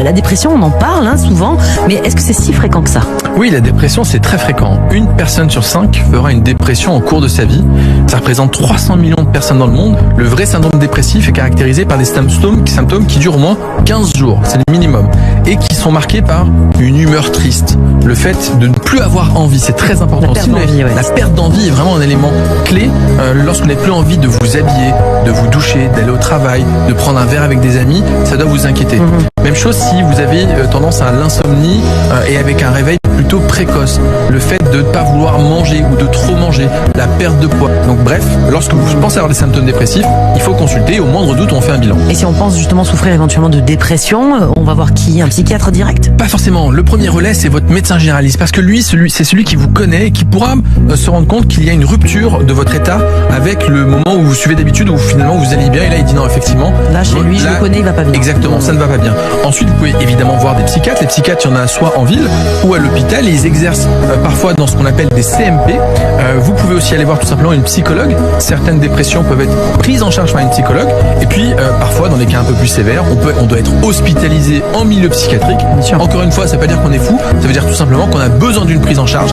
La dépression, on en parle souvent, mais est-ce que c'est si fréquent que ça? Oui, la dépression, c'est très fréquent. Une personne sur 5 fera une dépression au cours de sa vie. Ça représente 300 millions de personnes dans le monde. Le vrai syndrome dépressif est caractérisé par des symptômes qui durent au moins 15 jours, c'est le minimum, et qui sont marqués par une humeur triste. Le fait de ne plus avoir envie, c'est très important. La perte d'envie est vraiment un élément clé. Lorsque vous n'avez plus envie de vous habiller, de vous doucher, d'aller au travail, de prendre un verre avec des amis, ça doit vous inquiéter. Même chose si vous avez tendance à l'insomnie et avec un réveil plutôt précoce. Le fait de ne pas vouloir manger ou de trop manger, la perte de poids. Donc bref, lorsque vous pensez avoir des symptômes dépressifs, il faut consulter. Au moindre doute, on fait un bilan. Et si on pense justement souffrir éventuellement de dépression, on va voir qui? Un psychiatre direct? Pas forcément. Le premier relais, c'est votre médecin généraliste. Parce que lui, c'est celui qui vous connaît et qui pourra se rendre compte qu'il y a une rupture de votre état avec le moment où vous suivez d'habitude, où finalement vous allez bien. Et là, il dit non, effectivement. Là, chez lui, je le connais, il va pas bien. Exactement, ça ne va pas bien. Ensuite, vous pouvez évidemment voir des psychiatres. Les psychiatres, il y en a soit en ville ou à l'hôpital. Et ils exercent parfois dans ce qu'on appelle des CMP. Vous pouvez aussi aller voir tout simplement une psychologue. Certaines dépressions peuvent être prises en charge par une psychologue. Et puis, parfois, dans des cas un peu plus sévères, on doit être hospitalisé en milieu psychiatrique. Bien sûr. Encore une fois, ça ne veut pas dire qu'on est fou. Ça veut dire tout simplement qu'on a besoin d'une prise en charge.